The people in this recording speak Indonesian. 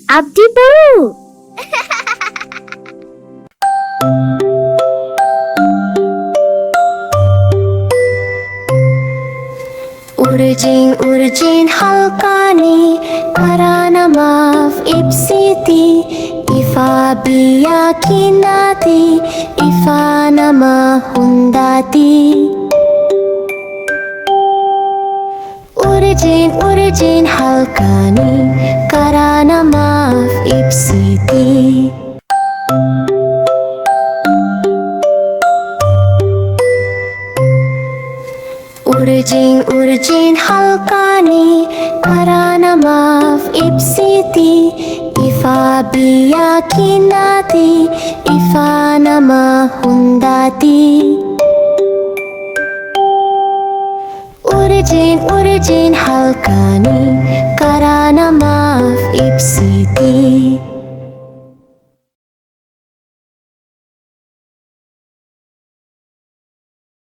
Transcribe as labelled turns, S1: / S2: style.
S1: Abdi baru. Urjin halkani karana maaf ipsiti ifa biyakinati ifa nama hundati. Urjin halkani karana maaf ipsiti. Urjin halkani karana maaf ipsiti ifa biyakinati ifa nama hundati. Urjin halkani karana maaf ipsiti.